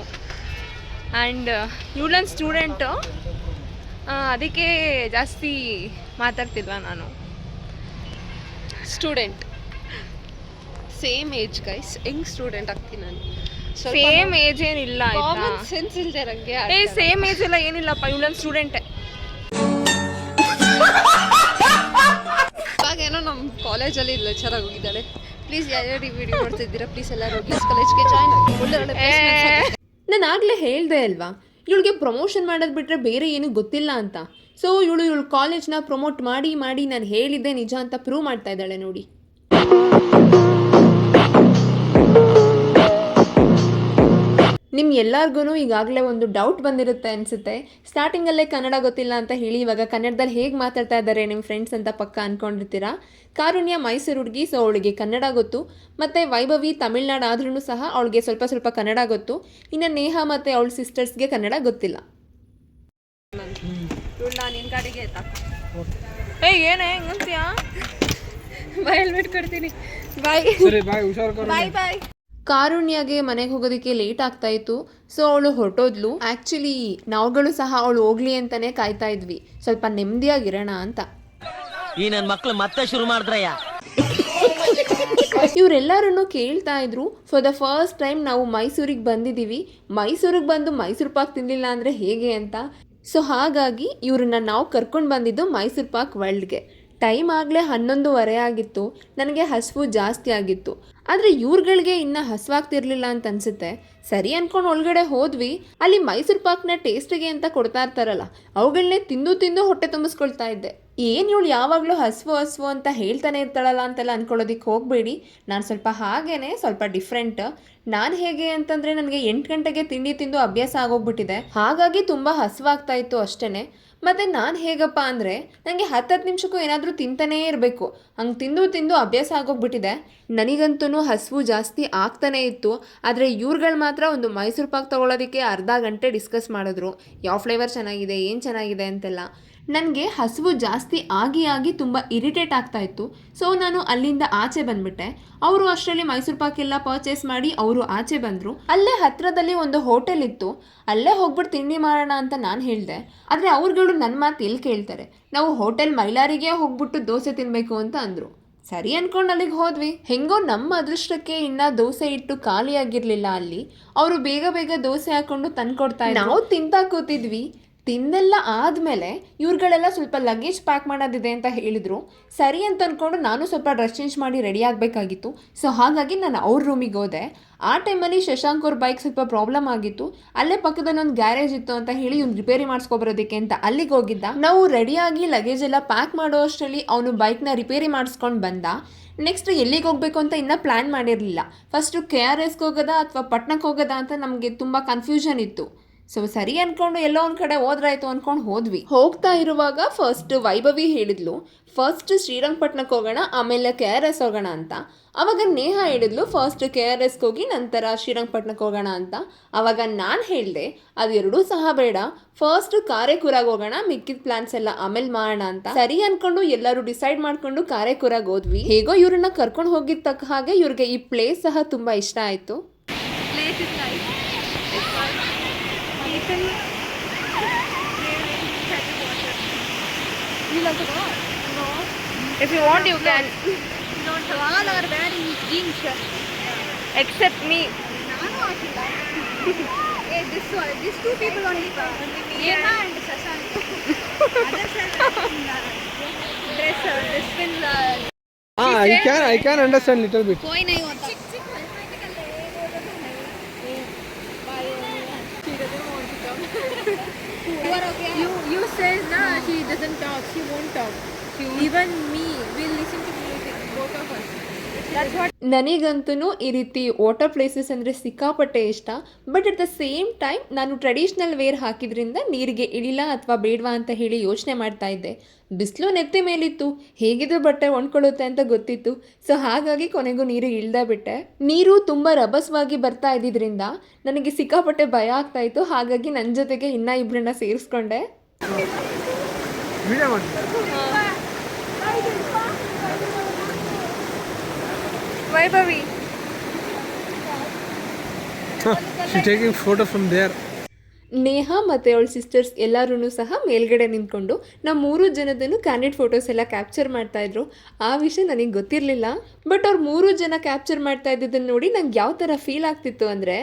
Speaker 1: ಆ್ಯಂಡ್ ಇವಳೊಂದು ಸ್ಟೂಡೆಂಟು, ಅದಕ್ಕೆ ಜಾಸ್ತಿ ಮಾತಾಡ್ತಿಲ್ವ ನಾನು.
Speaker 6: ಸ್ಟೂಡೆಂಟ್ ಸೇಮ್ ಏಜ್ ಗೈಸ್, ಹೆಂಗ್ ಸ್ಟೂಡೆಂಟ್ ಆಗ್ತೀನಿ ನಾನು?
Speaker 1: ಸೇಮ್ ಏಜ್ ಏನಿಲ್ಲ,
Speaker 6: ಸೆನ್ಸ್ ಇಲ್ದೆ ನಂಗೆ.
Speaker 1: ಸೇಮ್ ಏಜ್ ಎಲ್ಲ ಏನಿಲ್ಲಪ್ಪ, ಇವಳೊಂದು ಸ್ಟೂಡೆಂಟೇ.
Speaker 6: ಇವಾಗೇನೋ ನಮ್ಮ ಕಾಲೇಜಲ್ಲಿ ಲೆಕ್ಚರ್ ಆಗಿ ಹೋಗಿದ್ದಾಳೆ. ಪ್ಲೀಸ್ ಯಾರ್ಯಾರು ಈ ವಿಡಿಯೋ ನೋಡ್ತಿದ್ದೀರಾ, ಪ್ಲೀಸ್ ಎಲ್ಲರೂ ಪ್ಲೀಸ್ ಕಾಲೇಜ್ಗೆ ಜಾಯ್ನ್ ಆಗಿ. ಒಳ್ಳೆ
Speaker 2: ನಾನು ಆಗಲೇ ಹೇಳಿದೆ ಅಲ್ವಾ, ಇವಳಿಗೆ ಪ್ರಮೋಷನ್ ಮಾಡೋದು ಬಿಟ್ಟರೆ ಬೇರೆ ಏನೂ ಗೊತ್ತಿಲ್ಲ ಅಂತ. ಸೊ ಇವಳು ಕಾಲೇಜ್ನ ಪ್ರಮೋಟ್ ಮಾಡಿ ನಾನು ಹೇಳಿದ್ದೆ ನಿಜ ಅಂತ ಪ್ರೂವ್ ಮಾಡ್ತಾ ಇದ್ದಾಳೆ ನೋಡಿ. ಎಲ್ಲರಿಗೂ ಈಗಾಗಲೇ ಒಂದು ಡೌಟ್ ಬಂದಿರುತ್ತೆ ಅನಿಸುತ್ತೆ. ಸ್ಟಾರ್ಟಿಂಗಲ್ಲೇ ಕನ್ನಡ ಗೊತ್ತಿಲ್ಲ ಅಂತ ಹೇಳಿ ಇವಾಗ ಕನ್ನಡದಲ್ಲಿ ಹೇಗೆ ಮಾತಾಡ್ತಾ ಇದ್ದಾರೆ ನಿಮ್ಮ ಫ್ರೆಂಡ್ಸ್ ಅಂತ ಪಕ್ಕ ಅಂದ್ಕೊಂಡಿರ್ತೀರಾ. ಕಾರುಣ್ಯ ಮೈಸೂರು ಹುಡುಗಿ, ಸೊ ಅವಳಿಗೆ ಕನ್ನಡ ಗೊತ್ತು. ಮತ್ತು ವೈಭವಿ ತಮಿಳ್ನಾಡು ಆದ್ರೂ ಸಹ ಅವಳಿಗೆ ಸ್ವಲ್ಪ ಕನ್ನಡ ಗೊತ್ತು. ಇನ್ನು ನೇಹ ಮತ್ತು ಅವಳ ಸಿಸ್ಟರ್ಸ್ಗೆ ಕನ್ನಡ ಗೊತ್ತಿಲ್ಲ.
Speaker 6: ನಿನ್ನ ಗಾಡಿಗೆ
Speaker 1: ಏನೇ ಹೆಂಗಂತೀಯಾ?
Speaker 6: ಬಾಯ್ ಹೆಲ್ಮೆಟ್ ಕೊಡ್ತೀನಿ. ಬಾಯ್ ಬಾಯ್ ಬಾಯ್.
Speaker 2: ಕಾರುಣ್ಯಗೆ ಮನೆಗೆ ಹೋಗೋದಕ್ಕೆ ಲೇಟ್ ಆಗ್ತಾ ಇತ್ತು, ಸೊ ಅವಳು ಹೊರಟೋದ್ಲು. ಆ್ಯಕ್ಚುಲಿ ನಾವುಗಳು ಸಹ ಅವಳು ಹೋಗ್ಲಿ ಅಂತಲೇ ಕಾಯ್ತಾ ಇದ್ವಿ, ಸ್ವಲ್ಪ ನೆಮ್ಮದಿಯಾಗಿರೋಣ ಅಂತ.
Speaker 5: ಈ ನನ್ನ ಮಕ್ಕಳು ಮತ್ತೆ ಶುರು ಮಾಡಿದ್ರಯ್ಯ.
Speaker 2: ಇವರೆಲ್ಲರನ್ನು ಕೇಳ್ತಾ ಇದ್ರು, ಫಾರ್ ದ ಫಸ್ಟ್ ಟೈಮ್ ನಾವು ಮೈಸೂರಿಗೆ ಬಂದಿದ್ದೀವಿ, ಮೈಸೂರಿಗೆ ಬಂದು ಮೈಸೂರು ಪಾಕ್ ತಿನ್ನಲಿಲ್ಲ ಅಂದರೆ ಹೇಗೆ ಅಂತ. ಸೊ ಹಾಗಾಗಿ ಇವ್ರನ್ನ ನಾವು ಕರ್ಕೊಂಡು ಬಂದಿದ್ದು ಮೈಸೂರು ಪಾಕ್ ವರ್ಲ್ಡ್ಗೆ. ಟೈಮ್ ಆಗಲೇ 11:30 ಆಗಿತ್ತು. ನನಗೆ ಹಸಿವು ಜಾಸ್ತಿ ಆಗಿತ್ತು, ಆದರೆ ಇವ್ರುಗಳಿಗೆ ಇನ್ನೂ ಹಸಿವಾಗ್ತಿರ್ಲಿಲ್ಲ ಅಂತ ಅನಿಸುತ್ತೆ. ಸರಿ ಅಂದ್ಕೊಂಡು ಒಳಗಡೆ ಹೋದ್ವಿ. ಅಲ್ಲಿ ಮೈಸೂರು ಪಾಕ್ನ ಟೇಸ್ಟಿಗೆ ಅಂತ ಕೊಡ್ತಾ ಇರ್ತಾರಲ್ಲ, ಅವುಗಳನ್ನೇ ತಿಂದು ಹೊಟ್ಟೆ ತುಂಬಿಸ್ಕೊಳ್ತಾ ಇದ್ದೆ. ಏನು ಇವಳು ಯಾವಾಗಲೂ ಹಸಿವು ಅಂತ ಹೇಳ್ತಾನೆ ಇರ್ತಾಳಲ್ಲ ಅಂತೆಲ್ಲ ಅಂದ್ಕೊಳ್ಳೋದಕ್ಕೆ ಹೋಗಬೇಡಿ. ನಾನು ಸ್ವಲ್ಪ ಡಿಫ್ರೆಂಟ್. ನಾನು ಹೇಗೆ ಅಂತಂದರೆ ನನಗೆ 8 ಗಂಟೆಗೆ ತಿಂಡಿ ತಿಂದು ಅಭ್ಯಾಸ ಆಗೋಗ್ಬಿಟ್ಟಿದೆ, ಹಾಗಾಗಿ ತುಂಬ ಹಸಿವಾಗ್ತಾ ಇತ್ತು ಅಷ್ಟೇ. ಮತ್ತು ನಾನು ಹೇಗಪ್ಪ ಅಂದರೆ ನನಗೆ 10 ನಿಮಿಷಕ್ಕೂ ಏನಾದರೂ ತಿಂತಾನೇ ಇರಬೇಕು, ಹಂಗೆ ತಿಂದು ಅಭ್ಯಾಸ ಆಗೋಗ್ಬಿಟ್ಟಿದೆ. ನನಗಂತೂ ಹಸಿವು ಜಾಸ್ತಿ ಆಗ್ತಾನೇ ಇತ್ತು. ಆದರೆ ಇವ್ರುಗಳು ಮಾತ್ರ ಒಂದು ಮೈಸೂರು ಪಾಕ್ ತೊಗೊಳೋದಕ್ಕೆ ಅರ್ಧ ಗಂಟೆ ಡಿಸ್ಕಸ್ ಮಾಡಿದ್ರು, ಯಾವ ಫ್ಲೇವರ್ ಚೆನ್ನಾಗಿದೆ, ಏನು ಚೆನ್ನಾಗಿದೆ ಅಂತೆಲ್ಲ. ನನಗೆ ಹಸಿವು ಜಾಸ್ತಿ ಆಗಿ ತುಂಬ ಇರಿಟೇಟ್ ಆಗ್ತಾ ಇತ್ತು. ಸೊ ನಾನು ಅಲ್ಲಿಂದ ಆಚೆ ಬಂದುಬಿಟ್ಟೆ. ಅವರು ಅಷ್ಟರಲ್ಲಿ ಮೈಸೂರು ಪಾಕ್ ಎಲ್ಲ ಪರ್ಚೇಸ್ ಮಾಡಿ ಅವರು ಆಚೆ ಬಂದರು. ಅಲ್ಲೇ ಹತ್ತಿರದಲ್ಲಿ ಒಂದು ಹೋಟೆಲ್ ಇತ್ತು, ಅಲ್ಲೇ ಹೋಗ್ಬಿಟ್ಟು ತಿಂಡಿ ಮಾಡೋಣ ಅಂತ ನಾನು ಹೇಳಿದೆ. ಆದರೆ ಅವ್ರುಗಳು ನನ್ನ ಮಾತು ಎಲ್ಲಿ ಕೇಳ್ತಾರೆ, ನಾವು ಹೋಟೆಲ್ ಮೈಲಾರಿಗೆ ಹೋಗ್ಬಿಟ್ಟು ದೋಸೆ ತಿನ್ನಬೇಕು ಅಂತ ಅಂದರು. ಸರಿ ಅಂದ್ಕೊಂಡು ಅಲ್ಲಿಗೆ ಹೋದ್ವಿ. ಹೆಂಗೋ ನಮ್ಮ ಅದೃಷ್ಟಕ್ಕೆ ಇನ್ನೂ ದೋಸೆ ಇಟ್ಟು ಖಾಲಿಯಾಗಿರಲಿಲ್ಲ ಅಲ್ಲಿ. ಅವರು ಬೇಗ ದೋಸೆ ಹಾಕ್ಕೊಂಡು ತಂದುಕೊಡ್ತಾ ಇದ್ರು. ನಾವು ತಿಂತಾ ಕೂತಿದ್ವಿ. ತಿಂದೆಲ್ಲ ಆದಮೇಲೆ ಇವ್ರುಗಳೆಲ್ಲ ಸ್ವಲ್ಪ ಲಗೇಜ್ ಪ್ಯಾಕ್ ಮಾಡೋದಿದೆ ಅಂತ ಹೇಳಿದರು. ಸರಿ ಅಂತ ಅಂದ್ಕೊಂಡು ನಾನು ಸ್ವಲ್ಪ ಡ್ರೆಸ್ ಚೇಂಜ್ ಮಾಡಿ ರೆಡಿ ಆಗಬೇಕಾಗಿತ್ತು. ಸೊ ಹಾಗಾಗಿ ನಾನು ಅವ್ರ ರೂಮಿಗೆ ಹೋದೆ. ಆ ಟೈಮಲ್ಲಿ ಶಶಾಂಕ್ ಅವ್ರ ಬೈಕ್ ಸ್ವಲ್ಪ ಪ್ರಾಬ್ಲಮ್ ಆಗಿತ್ತು. ಅಲ್ಲೇ ಪಕ್ಕದಲ್ಲಿ ಒಂದು ಗ್ಯಾರೇಜ್ ಇತ್ತು ಅಂತ ಹೇಳಿ ಇವ್ನು ರಿಪೇರಿ ಮಾಡಿಸ್ಕೊಬರೋದಕ್ಕೆ ಅಂತ ಅಲ್ಲಿಗೆ ಹೋಗಿದ್ದ. ನಾವು ರೆಡಿಯಾಗಿ ಲಗೇಜ್ ಎಲ್ಲ ಪ್ಯಾಕ್ ಮಾಡೋ ಅಷ್ಟರಲ್ಲಿ ಅವನು ಬೈಕ್ನ ರಿಪೇರಿ ಮಾಡಿಸ್ಕೊಂಡು ಬಂದ. ನೆಕ್ಸ್ಟ್ ಎಲ್ಲಿಗೆ ಹೋಗಬೇಕು ಅಂತ ಇನ್ನೂ ಪ್ಲ್ಯಾನ್ ಮಾಡಿರಲಿಲ್ಲ. ಫಸ್ಟು KRSಗೆ ಹೋಗೋದಾ ಅಥವಾ ಪಟ್ನಕ್ಕೆ ಹೋಗೋದಾ ಅಂತ ನಮಗೆ ತುಂಬ ಕನ್ಫ್ಯೂಷನ್ ಇತ್ತು. ಸೊ ಸರಿ ಅನ್ಕೊಂಡು ಎಲ್ಲೋ ಒಂದು ಕಡೆ ಹೋದ್ರಾಯ್ತು ಅನ್ಕೊಂಡು ಹೋದ್ವಿ. ಹೋಗ್ತಾ ಇರುವಾಗ ಫಸ್ಟ್ ವೈಭವಿ ಹೇಳಿದ್ಲು ಫಸ್ಟ್ ಶ್ರೀರಂಗಪಟ್ಟಣಕ್ಕೆ ಹೋಗೋಣ ಆಮೇಲೆ KRS ಹೋಗೋಣ ಅಂತ. ಅವಾಗ ನೇಹ ಹೇಳಿದ್ಲು ಫಸ್ಟ್ KRSಗೆ ಹೋಗಿ ನಂತರ ಶ್ರೀರಂಗಪಟ್ಟಣಕ್ಕೆ ಹೋಗೋಣ ಅಂತ. ಅವಾಗ ನಾನು ಹೇಳಿದೆ ಅದು ಎರಡೂ ಸಹ ಬೇಡ, ಫಸ್ಟ್ ಕಾರೇಕುರಾಗೆ ಹೋಗೋಣ, ಮಿಕ್ಕಿದ ಪ್ಲಾನ್ಸ್ ಎಲ್ಲ ಆಮೇಲೆ ಮಾಡೋಣ ಅಂತ. ಸರಿ ಅನ್ಕೊಂಡು ಎಲ್ಲರೂ ಡಿಸೈಡ್ ಮಾಡ್ಕೊಂಡು ಕಾರೇಕುರಾಗೆ ಹೋದ್ವಿ. ಹೇಗೋ ಇವ್ರನ್ನ ಕರ್ಕೊಂಡು ಹೋಗಿದ್ದ ತಕ್ಕ ಹಾಗೆ ಇವ್ರಿಗೆ ಈ ಪ್ಲೇಸ್ ಸಹ ತುಂಬ ಇಷ್ಟ ಆಯಿತು.
Speaker 1: Place is nice. It's fun. Little you like to go? No. If you want, you can. Not all are wearing jeans. Except me. Nanu akilla. Hey, these two people only. Neha and Shashank. Others are wearing dress. This will.
Speaker 4: I can understand little bit.
Speaker 6: कोई नहीं होता.
Speaker 1: You says na she doesn't talk, she won't talk. Even me will listen to music, both of us. That's what.
Speaker 2: ನನಗಂತೂ ಈ ರೀತಿ water places ಅಂದರೆ ಸಿಕ್ಕಾಪಟ್ಟೆ ಇಷ್ಟ. But at the same time ನಾನು ಟ್ರೆಡಿಷ್ನಲ್ ವೇರ್ ಹಾಕಿದ್ರಿಂದ ನೀರಿಗೆ ಇಳಿಲ್ಲ ಅಥವಾ ಬೇಡವಾ ಅಂತ ಹೇಳಿ ಯೋಚನೆ ಮಾಡ್ತಾ ಇದ್ದೆ. ಬಿಸಿಲು ನೆತ್ತಿ ಮೇಲಿತ್ತು, ಹೇಗಿದ್ರು ಬಟ್ಟೆ ಒಣ್ಕೊಳ್ಳುತ್ತೆ ಅಂತ ಗೊತ್ತಿತ್ತು. ಸೊ ಹಾಗಾಗಿ ಕೊನೆಗೂ ನೀರು ಇಳ್ದ ಬಿಟ್ಟೆ. ನೀರು ತುಂಬ ರಭಸವಾಗಿ ಬರ್ತಾ ಇದ್ದಿದ್ದರಿಂದ ನನಗೆ ಸಿಕ್ಕಾಪಟ್ಟೆ ಭಯ ಆಗ್ತಾ ಇತ್ತು. ಹಾಗಾಗಿ ನನ್ನ ಜೊತೆಗೆ ಇನ್ನೂ ಇಬ್ಬರನ್ನ ಸೇರಿಸ್ಕೊಂಡೆ.
Speaker 1: Vaibhavi.
Speaker 4: She taking photo from there.
Speaker 2: Neha ಮತ್ತು ಅವಳ ಸಿಸ್ಟರ್ಸ್ ಎಲ್ಲರೂ ಸಹ ಮೇಲ್ಗಡೆ ನಿಂತ್ಕೊಂಡು ನಾವು 3 ಜನದನ್ನು ಕ್ಯಾಂಡಿಡ್ ಫೋಟೋಸ್ ಎಲ್ಲ ಕ್ಯಾಪ್ಚರ್ ಮಾಡ್ತಾಯಿದ್ರು. ಆ ವಿಷಯ ನನಗೆ ಗೊತ್ತಿರಲಿಲ್ಲ. ಬಟ್ ಅವ್ರು 3 ಜನ ಕ್ಯಾಪ್ಚರ್ ಮಾಡ್ತಾ ಇದ್ದಿದ್ದನ್ನು ನೋಡಿ ನಂಗೆ ಯಾವ ಥರ ಫೀಲ್ ಆಗ್ತಿತ್ತು ಅಂದರೆ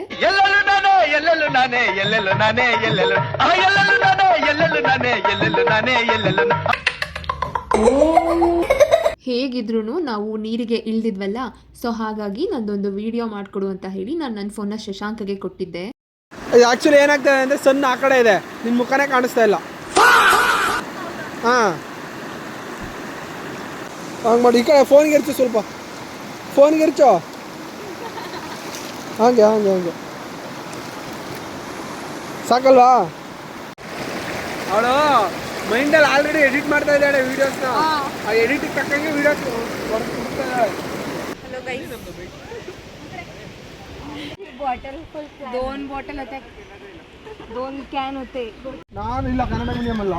Speaker 2: ಹೇಗಿದ್ರೂ ನಾವು ನೀರಿಗೆ ಇಳಿದಿದ್ವಲ್ಲ, ಸೊ ಹಾಗಾಗಿ ನಂದೊಂದು ವಿಡಿಯೋ ಮಾಡಿಕೊಡು ಅಂತ ಹೇಳಿ ನಾನು ನನ್ನ ಫೋನ್ನ ಶಶಾಂಕ್ಗೆ ಕೊಟ್ಟಿದ್ದೆ.
Speaker 4: ಆ್ಯಕ್ಚುಲಿ ಏನಾಗ್ತದೆ ಅಂದರೆ ಸನ್ ಆ ಕಡೆ ಇದೆ, ನಿನ್ನ ಮುಖನೇ ಕಾಣಿಸ್ತಾ ಇಲ್ಲ. ಹಾಂ ಹಂಗೆ ಮಾಡಿ, ಈ ಕಡೆ ಫೋನ್ಗೆ ಇರ್ಚು, ಸ್ವಲ್ಪ ಫೋನ್ಗೆ ಇರ್ಚು, ಹಾಗೆ ಹಾಗೆ ಹಾಗೆ ಸಾಕಲ್ವಾ? ಅವಳು ಮೈಂಡಲ್ಲಿ ಆಲ್ರೆಡಿ ಎಡಿಟ್ ಮಾಡ್ತಾ ಇದ್ದಾಳೆ ವೀಡಿಯೋಸ್ನ. ಆ ಎಡಿಟಿಗೆ ತಕ್ಕಂಗೆ ವೀಡಿಯೋಸ್ ಹೊರಡ್ತಿದ್ದಾಳೆ.
Speaker 1: Hello guys. Bottle full 2 bottle होते, 2 कॅन होते.
Speaker 4: ನಾನು ಇಲ್ಲ ಕನ್ನಡ ಮೀಡಿಯಂ ಅಲ್ಲ,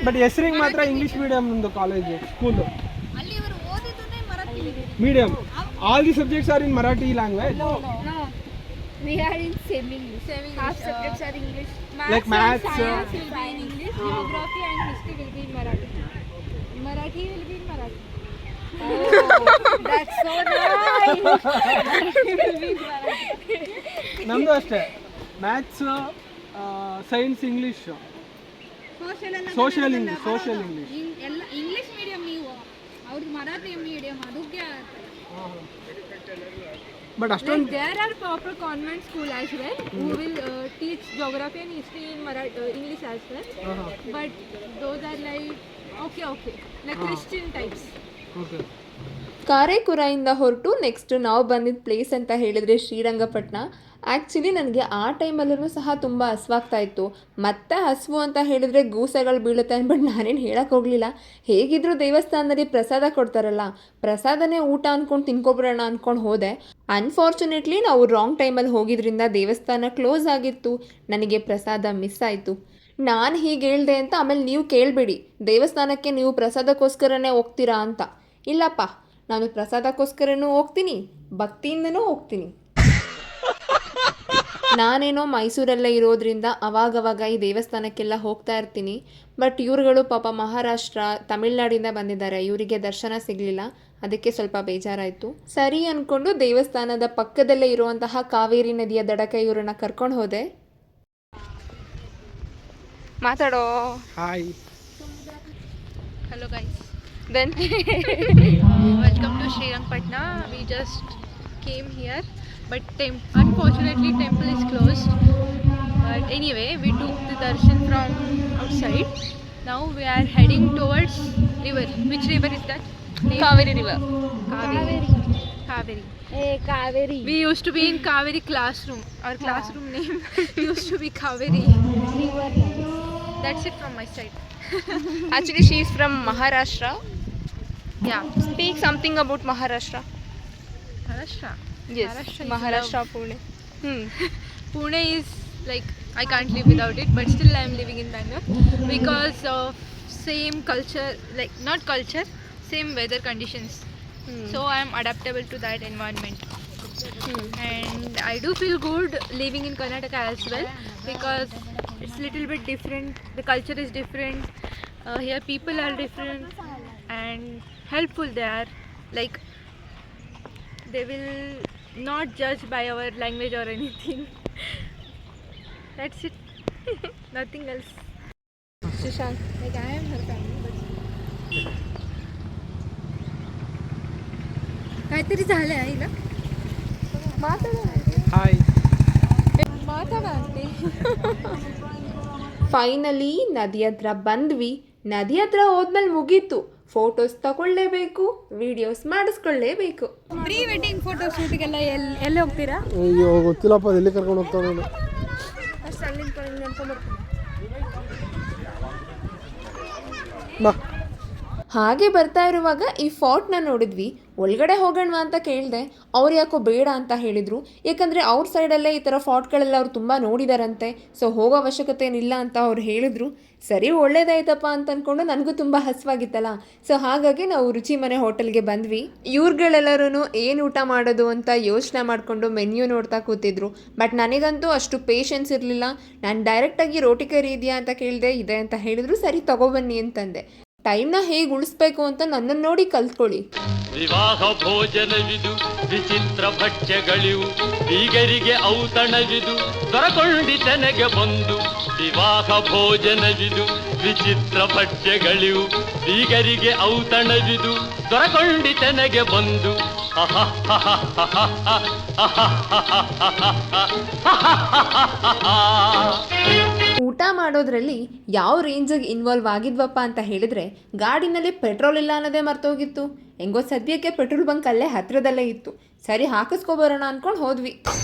Speaker 4: ಬಟ್ ಹೆಸರಿಗೆ ಮಾತ್ರ ಇಂಗ್ಲೀಷ್ ಮೀಡಿಯಂ ನಮ್ಮದು college school. Medium all the subjects are in Marathi language.
Speaker 6: We are in semi-English. Half subjects are English.
Speaker 4: Like maths,
Speaker 6: Science will be in English. Geography and history will be in Marathi. Marathi will be in Marathi. Oh, that's so nice. Marathi will be in Marathi.
Speaker 4: ನಮ್ಮದು ಅಷ್ಟೇ, maths, science, English, social English.
Speaker 6: ಎಲ್ಲ English medium ನೀವು, ಅವ್ರದ್ದು Marathi medium, ಅದಕ್ಕೆ
Speaker 4: but ಅಷ್ಟೊಂದು
Speaker 1: There are proper convent school as well who will teach geography and history in English as well. But those are like like Christian types.
Speaker 4: Okay.
Speaker 2: ಕಾರೇಕುರಾಯಿಂದ ಹೊರಟು next ನಾವು ಬಂದಿದ್ದ place ಅಂತ ಹೇಳಿದರೆ ಶ್ರೀರಂಗಪಟ್ಟಣ. ಆ್ಯಕ್ಚುಲಿ ನನಗೆ ಆ ಟೈಮಲ್ಲೂ ಸಹ ತುಂಬ ಹಸ್ವಾಗ್ತಾ ಇತ್ತು. ಮತ್ತೆ ಹಸಿವು ಅಂತ ಹೇಳಿದರೆ ಗೂಸೆಗಳು ಬೀಳುತ್ತೆ ಅಂದ್ಬಿಟ್ಟು ನಾನೇನು ಹೇಳಕ್ಕೆ ಹೋಗಲಿಲ್ಲ. ಹೇಗಿದ್ದರೂ ದೇವಸ್ಥಾನದಲ್ಲಿ ಪ್ರಸಾದ ಕೊಡ್ತಾರಲ್ಲ, ಪ್ರಸಾದನೇ ಊಟ ಅಂದ್ಕೊಂಡು ತಿನ್ಕೊಬಿಡೋಣ ಅಂದ್ಕೊಂಡು ಹೋದೆ. ಅನ್ಫಾರ್ಚುನೇಟ್ಲಿ ನಾವು ರಾಂಗ್ ಟೈಮಲ್ಲಿ ಹೋಗಿದ್ರಿಂದ ದೇವಸ್ಥಾನ ಕ್ಲೋಸ್ ಆಗಿತ್ತು. ನನಗೆ ಪ್ರಸಾದ ಮಿಸ್ ಆಯಿತು. ನಾನು ಹೀಗೆ ಹೇಳ್ದೆ ಅಂತ ಆಮೇಲೆ ನೀವು ಕೇಳಬೇಡಿ ದೇವಸ್ಥಾನಕ್ಕೆ ನೀವು ಪ್ರಸಾದಕ್ಕೋಸ್ಕರನೇ ಹೋಗ್ತೀರಾ ಅಂತ. ಇಲ್ಲಪ್ಪ, ನಾನು ಪ್ರಸಾದಕ್ಕೋಸ್ಕರನೂ ಹೋಗ್ತೀನಿ, ಭಕ್ತಿಯಿಂದನೂ ಹೋಗ್ತೀನಿ. ನಾನೇನೋ ಮೈಸೂರಲ್ಲೇ ಇರೋದ್ರಿಂದ ಅವಾಗವಾಗ ಈ ದೇವಸ್ಥಾನಕ್ಕೆಲ್ಲ ಹೋಗ್ತಾ ಇರ್ತೀನಿ. ಬಟ್ ಇವ್ರುಗಳು ಪಾಪ ಮಹಾರಾಷ್ಟ್ರ, ತಮಿಳ್ನಾಡಿಂದ ಬಂದಿದ್ದಾರೆ, ಇವರಿಗೆ ದರ್ಶನ ಸಿಗಲಿಲ್ಲ. ಅದಕ್ಕೆ ಸ್ವಲ್ಪ ಬೇಜಾರಾಯಿತು. ಸರಿ ಅಂದ್ಕೊಂಡು ದೇವಸ್ಥಾನದ ಪಕ್ಕದಲ್ಲೇ ಇರುವಂತಹ ಕಾವೇರಿ ನದಿಯ ದಡಕ್ಕೆ ಇವ್ರನ್ನ ಕರ್ಕೊಂಡು ಹೋದೆ.
Speaker 1: ಮಾತಾಡೋ.
Speaker 4: Hi.
Speaker 1: Hello guys. Then welcome to Srirangpatna. We just came here, but unfortunately temple is closed. But anyway, we took the darshan from outside. Now we are heading towards river. Which river is that?
Speaker 6: Kaveri river. Kaveri.
Speaker 1: Hey, Kaveri.
Speaker 6: We used to be in Kaveri classroom. Our classroom name used to be Kaveri. That's it from my side.
Speaker 1: Actually, she is from Maharashtra.
Speaker 6: Yeah.
Speaker 1: Speak something about Maharashtra.
Speaker 6: Maharashtra.
Speaker 1: Yes,
Speaker 6: Maharashtra
Speaker 1: Maharashtra,
Speaker 6: is
Speaker 1: Pune.
Speaker 6: Pune is like I can't live without it, but still I am living in Bangalore because of same culture, like not culture, same weather conditions. So I am adaptable to that environment. And I do feel good living in Karnataka as well because it's little bit different. The culture is different. Here people are different and helpful. They are like they will not judge by our language or anything. That's it. Nothing else.
Speaker 1: Shashank.
Speaker 6: Like I am her family, but काहीतरी झालं आहे ना
Speaker 4: hi
Speaker 6: ಮಾತಾಡಂತೆ
Speaker 2: finally ನದಿ ಹತ್ರ ಬಂದ್ವಿ. ನದಿ ಹತ್ರ ಹೋದ್ಮೇಲೆ ಮುಗೀತು. ಫೋಟೋಸ್ ತಗೊಳ್ಳೇಬೇಕು, ವಿಡಿಯೋಸ್ ಮಾಡಿಸ್ಕೊಳ್ಳೇಬೇಕು.
Speaker 6: ಪ್ರೀ ವೆಡ್ಡಿಂಗ್ ಫೋಟೋ ಶೂಟಿಗೆಲ್ಲ ಎಲ್ಲಿ ಹೋಗ್ತೀರಾ?
Speaker 4: ಅಯ್ಯೋ ಗೊತ್ತಿಲ್ಲಪ್ಪ, ಎಲ್ಲಿ ಕರ್ಕೊಂಡು ಹೋಗ್ತಾವೆ
Speaker 6: ಅಷ್ಟು ಅಲ್ಲಿಂದ ನೆನ್ಕೊಂಡ್ಬರ್ತೀನಿ.
Speaker 4: ಬಾ.
Speaker 2: ಹಾಗೆ ಬರ್ತಾ ಇರುವಾಗ ಈ ಫೋರ್ಟ್ನ ನೋಡಿದ್ವಿ. ಒಳಗಡೆ ಹೋಗೋಣ ಅಂತ ಕೇಳಿದೆ. ಅವ್ರು ಯಾಕೋ ಬೇಡ ಅಂತ ಹೇಳಿದರು. ಯಾಕಂದರೆ ಅವ್ರ ಸೈಡಲ್ಲೇ ಈ ಥರ ಫೋರ್ಟ್ಗಳೆಲ್ಲ ಅವ್ರು ತುಂಬ ನೋಡಿದಾರಂತೆ. ಸೊ ಹೋಗೋ ಅವಶ್ಯಕತೆ ಏನಿಲ್ಲ ಅಂತ ಅವ್ರು ಹೇಳಿದ್ರು. ಸರಿ, ಒಳ್ಳೇದಾಯ್ತಪ್ಪ ಅಂತ ಅಂದ್ಕೊಂಡು ನನಗೂ ತುಂಬ ಹಸಿವಾಗಿತ್ತಲ್ಲ. ಸೊ ಹಾಗಾಗಿ ನಾವು ರುಚಿ ಮನೆ ಹೋಟೆಲ್ಗೆ ಬಂದ್ವಿ. ಇವ್ರುಗಳೆಲ್ಲರೂ ಏನು ಊಟ ಮಾಡೋದು ಅಂತ ಯೋಚನೆ ಮಾಡಿಕೊಂಡು ಮೆನ್ಯೂ ನೋಡ್ತಾ ಕೂತಿದ್ರು. ಬಟ್ ನನಗಂತೂ ಅಷ್ಟು ಪೇಷನ್ಸ್ ಇರಲಿಲ್ಲ. ನಾನು ಡೈರೆಕ್ಟಾಗಿ ರೋಟಿ ಕರಿ ಇದೆಯಾ ಅಂತ ಕೇಳಿದೆ. ಇದೆ ಅಂತ ಹೇಳಿದ್ರು. ಸರಿ ತಗೊಬನ್ನಿ ಅಂತಂದೆ. ಟೈಮ್ನ ಹೇಗೆ ಉಳಿಸ್ಬೇಕು ಅಂತ ನನ್ನನ್ನು ನೋಡಿ ಕಲ್ತ್ಕೊಳ್ಳಿ.
Speaker 5: ವಿವಾಹ ಭೋಜನವಿದು ವಿಚಿತ್ರ ಭಕ್ಷ್ಯಗಳಿವು ಬೀಗರಿಗೆ ಔತಣವಿದು ದೊರಕೊಂಡಿತನೆಗೆ ಬಂದು. ವಿವಾಹ ಭೋಜನವಿದು ವಿಚಿತ್ರ ಭಕ್ಷ್ಯಗಳಿವು ಬೀಗರಿಗೆ ಔತಣವಿದು ದೊರಕೊಂಡಿತನೆಗೆ ಬಂದು.
Speaker 2: ಊಟ ಮಾಡೋದ್ರಲ್ಲಿ ಯಾವ ರೇಂಜಿಗೆ ಇನ್ವಾಲ್ವ್ ಆಗಿದ್ವಪ್ಪ ಅಂತ ಹೇಳಿದ್ರೆ, ಗಾಡಿನಲ್ಲಿ ಪೆಟ್ರೋಲ್ ಇಲ್ಲ ಅನ್ನೋದೇ ಮರ್ತೋಗಿತ್ತು. ಹೆಂಗೋ ಸದ್ಯಕ್ಕೆ ಪೆಟ್ರೋಲ್ ಬಂಕ್ ಅಲ್ಲೇ ಹತ್ರದಲ್ಲೇ ಇತ್ತು. ಸರಿ ಹಾಕಿಸ್ಕೊಬರೋಣ ಅಂದ್ಕೊಂಡು ಹೋದ್ವಿ.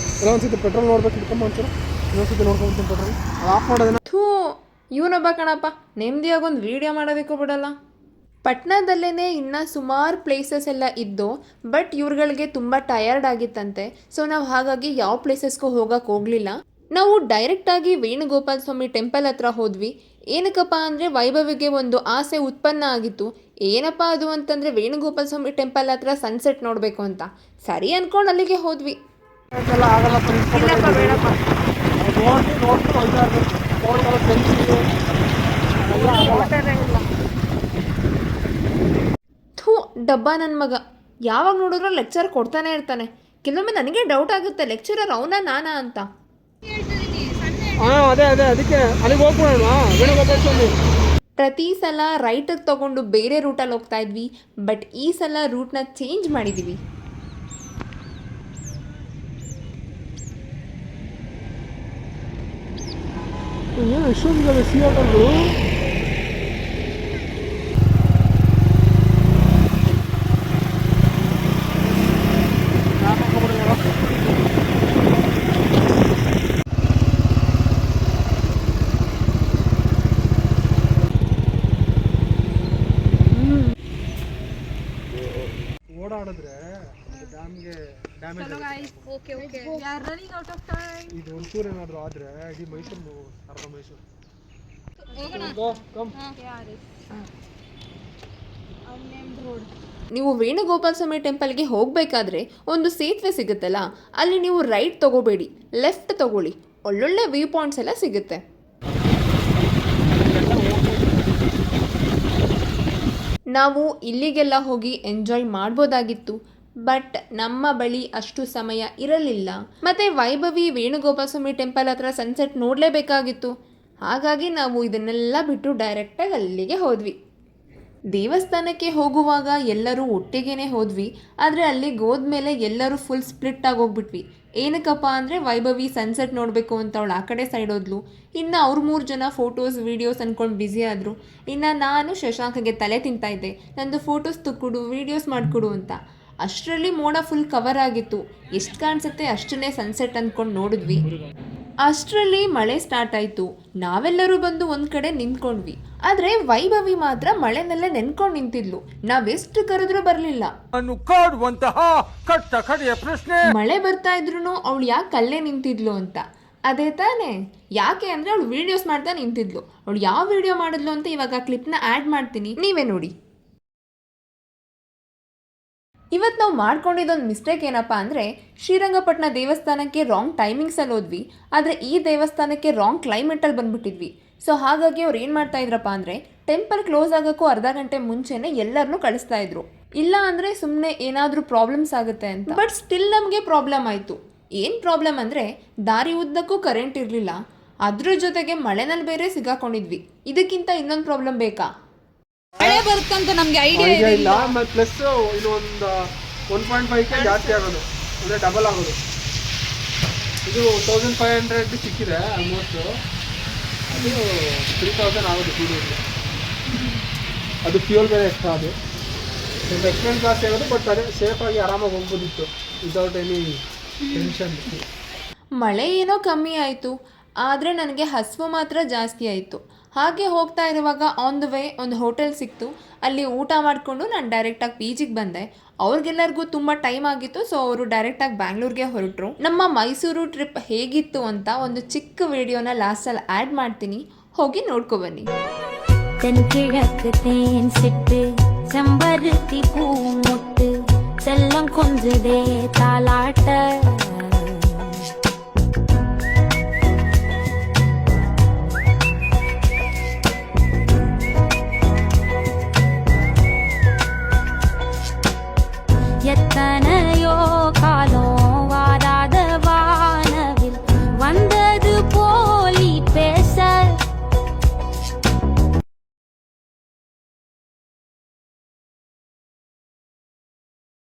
Speaker 4: ಒಂದ್ಸತಿ ಪೆಟ್ರೋಲ್ ನೋಡ್ಬೇಕು, ಇಟ್ಕೊಂಬ ಒಂಚೂರು. ಇನ್ನೊಂದ್ಸತಿ ನೋಡ್ಕೊಂಡ್ತೀನಿ ಪೆಟ್ರೋಲ್ ಆಫ್ ಮಾಡೋದನ್ನ.
Speaker 2: ಥೂ, ಇವನೊಬ್ಬ ಕಣಪ್ಪ, ನೆಮ್ಮದಿಯಾಗಿ ಒಂದು ವೀಡಿಯೋ ಮಾಡೋದಕ್ಕೂ ಬಿಡಲ್ಲ. ಪಟ್ನಾದಲ್ಲೇ ಇನ್ನೂ ಸುಮಾರು ಪ್ಲೇಸಸ್ ಎಲ್ಲ ಇದ್ದು, ಬಟ್ ಇವ್ರುಗಳಿಗೆ ತುಂಬ ಟಯರ್ಡ್ ಆಗಿತ್ತಂತೆ. ಸೊ ನಾವು ಹಾಗಾಗಿ ಯಾವ ಪ್ಲೇಸಸ್ಗೂ ಹೋಗೋಕ್ಕೆ ಹೋಗಲಿಲ್ಲ. ನಾವು ಡೈರೆಕ್ಟಾಗಿ ವೇಣುಗೋಪಾಲ ಸ್ವಾಮಿ ಟೆಂಪಲ್ ಹತ್ರ ಹೋದ್ವಿ. ಏನಕ್ಕಪ್ಪ ಅಂದರೆ ವೈಭವಿಗೆ ಒಂದು ಆಸೆ ಉತ್ಪನ್ನ ಆಗಿತ್ತು. ಏನಪ್ಪ ಅದು ಅಂತಂದರೆ ವೇಣುಗೋಪಾಲ ಸ್ವಾಮಿ ಟೆಂಪಲ್ ಹತ್ರ ಸನ್ಸೆಟ್ ನೋಡಬೇಕು ಅಂತ. ಸರಿ ಅಂದ್ಕೊಂಡು ಅಲ್ಲಿಗೆ ಹೋದ್ವಿ. ಥೂ, ಡಬ್ಬ ನನ್ನ ಮಗ. ಯಾವಾಗ ನೋಡಿದ್ರೂ ಲೆಕ್ಚರ್ ಕೊಡ್ತಾನೆ ಇರ್ತಾನೆ. ಕೆಲವೊಮ್ಮೆ ನನಗೆ ಡೌಟ್ ಆಗುತ್ತೆ, ಲೆಕ್ಚರರ್ ಅವನ ನಾನಾ ಅಂತ.
Speaker 4: ಅದೇ ಅದಕ್ಕೆ ಅಲ್ಲಿಗೆ ಹೋಗ್ಬಿಡೋಣ ವೇಣುಗೋಪಾಲ ಸ್ವಾಮಿ.
Speaker 2: ಪ್ರತಿ ಸಲ ರೈಟಿಗೆ ತೊಗೊಂಡು ಬೇರೆ ರೂಟಲ್ಲಿ ಹೋಗ್ತಾ ಇದ್ವಿ. ಬಟ್ ಈ ಸಲ ರೂಟ್ನ ಚೇಂಜ್ ಮಾಡಿದ್ದೀವಿ.
Speaker 4: ಎಷ್ಟೊಂದಿದ್ದಾವೆ ಸಿ ಹೋಟೆಲ್ಗಳು. ಓಡಾಡಿದ್ರೆ ಡ್ಯಾಮ್ಗೆ damage
Speaker 6: Okay. We are running out of time.
Speaker 4: ಇದು ಒಂಚೂರು ಏನಾದರೂ ಆದರೆ ಇಡೀ ಮೈಸೂರು ಅರ್ಧ ಮೈಸೂರು.
Speaker 2: ನೀವು ವೇಣುಗೋಪಾಲ ಸ್ವಾಮಿ ಟೆಂಪಲ್ಗೆ ಹೋಗಬೇಕಾದ್ರೆ ಒಂದು ಸೇತುವೆ ಸಿಗುತ್ತಲ್ಲ, ಅಲ್ಲಿ ನೀವು ರೈಟ್ ತೊಗೋಬೇಡಿ, ಲೆಫ್ಟ್ ತೊಗೊಳ್ಳಿ. ಒಳ್ಳೊಳ್ಳೆ ವ್ಯೂ ಪಾಯಿಂಟ್ಸ್ ಎಲ್ಲ ಸಿಗುತ್ತೆ. ನಾವು ಇಲ್ಲಿಗೆಲ್ಲ ಹೋಗಿ ಎಂಜಾಯ್ ಮಾಡ್ಬೋದಾಗಿತ್ತು. ಬಟ್ ನಮ್ಮ ಬಳಿ ಅಷ್ಟು ಸಮಯ ಇರಲಿಲ್ಲ. ಮತ್ತು ವೈಭವಿ ವೇಣುಗೋಪಾಲ ಸ್ವಾಮಿ ಟೆಂಪಲ್ ಹತ್ರ ಸನ್ಸೆಟ್ ನೋಡಲೇಬೇಕಾಗಿತ್ತು. ಹಾಗಾಗಿ ನಾವು ಇದನ್ನೆಲ್ಲ ಬಿಟ್ಟು ಡೈರೆಕ್ಟಾಗಿ ಅಲ್ಲಿಗೆ ಹೋದ್ವಿ. ದೇವಸ್ಥಾನಕ್ಕೆ ಹೋಗುವಾಗ ಎಲ್ಲರೂ ಒಟ್ಟಿಗೆ ಹೋದ್ವಿ. ಆದರೆ ಅಲ್ಲಿಗೆ ಹೋದ್ಮೇಲೆ ಎಲ್ಲರೂ ಫುಲ್ ಸ್ಪ್ಲಿಟ್ ಆಗೋಗ್ಬಿಟ್ವಿ. ಏನಕ್ಕಪ್ಪ ಅಂದರೆ ವೈಭವಿ ಸನ್ಸೆಟ್ ನೋಡಬೇಕು ಅಂತ ಅವಳು ಆ ಕಡೆ ಸೈಡ್ ಹೋದ್ಲು. ಇನ್ನು ಅವ್ರು 3 ಜನ ಫೋಟೋಸ್ ವೀಡಿಯೋಸ್ ಅಂದ್ಕೊಂಡು ಬ್ಯುಸಿ ಆದರು. ಇನ್ನು ನಾನು ಶಶಾಂಕ್ಗೆ ತಲೆ ತಿಂತಾಯಿದ್ದೆ, ನಂದು ಫೋಟೋಸ್ ತಕ್ಕೊಡು, ವೀಡಿಯೋಸ್ ಮಾಡಿಕೊಡು ಅಂತ. ಅಷ್ಟರಲ್ಲಿ ಮೋಡ ಫುಲ್ ಕವರ್ ಆಗಿತ್ತು. ಎಷ್ಟು ಕಾಣಿಸುತ್ತೆ ಅಷ್ಟನ್ನೇ ಸನ್ಸೆಟ್ ಅಂದ್ಕೊಂಡು ನೋಡಿದ್ವಿ. ಅಷ್ಟರಲ್ಲಿ ಮಳೆ ಸ್ಟಾರ್ಟ್ ಆಯಿತು. ನಾವೆಲ್ಲರೂ ಬಂದು ಒಂದು ಕಡೆ ನಿಂತ್ಕೊಂಡ್ವಿ. ಆದರೆ ವೈಭವಿ ಮಾತ್ರ ಮಳೆನಲ್ಲೇ ನೆನ್ಕೊಂಡು ನಿಂತಿದ್ಲು. ನಾವೆಷ್ಟು ಕರೆದ್ರೂ ಬರಲಿಲ್ಲ. ಮಳೆ ಬರ್ತಾ ಇದ್ರು ಅವಳು ಯಾಕೆ ಅಲ್ಲೇ ನಿಂತಿದ್ಲು ಅಂತ. ಅದೇ ತಾನೇ, ಯಾಕೆ ಅಂದರೆ ಅವಳು ವೀಡಿಯೋಸ್ ಮಾಡ್ತಾ ನಿಂತಿದ್ಲು. ಅವಳು ಯಾವ ವಿಡಿಯೋ ಮಾಡಿದ್ಲು ಅಂತ ಇವಾಗ ಕ್ಲಿಪ್ನ ಆ್ಯಡ್ ಮಾಡ್ತೀನಿ, ನೀವೇ ನೋಡಿ. ಇವತ್ತು ನಾವು ಮಾಡ್ಕೊಂಡಿದ್ದೊಂದು ಮಿಸ್ಟೇಕ್ ಏನಪ್ಪ ಅಂದರೆ, ಶ್ರೀರಂಗಪಟ್ಟಣ ದೇವಸ್ಥಾನಕ್ಕೆ ರಾಂಗ್ ಟೈಮಿಂಗ್ಸಲ್ಲಿ ಹೋದ್ವಿ. ಆದರೆ ಈ ದೇವಸ್ಥಾನಕ್ಕೆ ರಾಂಗ್ ಕ್ಲೈಮೇಟಲ್ಲಿ ಬಂದುಬಿಟ್ಟಿದ್ವಿ. ಸೊ ಹಾಗಾಗಿ ಅವ್ರು ಏನು ಮಾಡ್ತಾ ಇದ್ರಪ್ಪ ಅಂದರೆ, ಟೆಂಪಲ್ ಕ್ಲೋಸ್ ಆಗೋಕ್ಕೂ ಅರ್ಧ ಗಂಟೆ ಮುಂಚೆನೇ ಎಲ್ಲರನ್ನೂ ಕಳಿಸ್ತಾ ಇದ್ರು. ಇಲ್ಲ ಅಂದರೆ ಸುಮ್ಮನೆ ಏನಾದರೂ ಪ್ರಾಬ್ಲಮ್ಸ್ ಆಗುತ್ತೆ ಅಂತ. ಬಟ್ ಸ್ಟಿಲ್ ನಮಗೆ ಪ್ರಾಬ್ಲಮ್ ಆಯಿತು. ಏನು ಪ್ರಾಬ್ಲಮ್ ಅಂದರೆ, ದಾರಿ ಉದ್ದಕ್ಕೂ ಕರೆಂಟ್ ಇರಲಿಲ್ಲ. ಅದ್ರ ಜೊತೆಗೆ ಮಳೆನಲ್ಲಿ ಬೇರೆ ಸಿಗಾಕೊಂಡಿದ್ವಿ. ಇದಕ್ಕಿಂತ ಇನ್ನೊಂದು ಪ್ರಾಬ್ಲಮ್ ಬೇಕಾ?
Speaker 1: ಮಳೆ ಬರುತ್ತಂತ ನಮಗೆ ಐಡಿಯಾ
Speaker 4: ಇಲ್ಲ. ಮತ್ತು ಪ್ಲಸ್ ಇನ್ನೊಂದು 1.5K ಜಾಸ್ತಿ ಆಗೋದು, ಅಂದರೆ ಡಬಲ್ ಆಗೋದು. ಇದು 1500 ಸಿಕ್ಕಿದೆ ಆಲ್ಮೋಸ್ಟ್. ಅದು 3000 ಆಗೋದು ಕೂಡಿದ್ರೆ. ಅದು ಫ್ಯೂಲ್ ಬೇರೆ ಎಕ್ಸ್ಟ್ರಾ. ಅದು ಎಕ್ಸ್ಪೆನ್ಸ್ ಜಾಸ್ತಿ ಆಗೋದು. ಬಟ್ ಅದೇ ಸೇಫಾಗಿ ಆರಾಮಾಗಿ ಹೋಗ್ಬೋದಿತ್ತು ವಿತೌಟ್ ಎನಿ ಟೆನ್ಷನ್.
Speaker 2: ಮಳೆ ಏನೋ ಕಮ್ಮಿ ಆಯಿತು, ಆದರೆ ನನಗೆ ಹಸಿವು ಮಾತ್ರ ಜಾಸ್ತಿ ಆಯಿತು. ಹಾಗೆ ಹೋಗ್ತಾ ಇರುವಾಗ ಆನ್ ದ ವೇ ಒಂದು ಹೋಟೆಲ್ ಸಿಕ್ತು. ಅಲ್ಲಿ ಊಟ ಮಾಡಿಕೊಂಡು ನಾನು ಡೈರೆಕ್ಟಾಗಿ PGಗೆ ಬಂದೆ. ಅವ್ರಿಗೆಲ್ಲರಿಗೂ ತುಂಬ ಟೈಮ್ ಆಗಿತ್ತು. ಸೊ ಅವರು ಡೈರೆಕ್ಟಾಗಿ ಬ್ಯಾಂಗ್ಳೂರ್ಗೆ ಹೊರಟರು. ನಮ್ಮ ಮೈಸೂರು ಟ್ರಿಪ್ ಹೇಗಿತ್ತು ಅಂತ ಒಂದು ಚಿಕ್ಕ ವಿಡಿಯೋನ ಲಾಸ್ಟಲ್ಲಿ ಆ್ಯಡ್ ಮಾಡ್ತೀನಿ, ಹೋಗಿ ನೋಡ್ಕೊಬನ್ನಿ.
Speaker 6: தென்கிழக்கு தேன் சிட்டு செம்பருத்தி பூ முட்டு செல்லம் கொஞ்சதே தாலாட்ட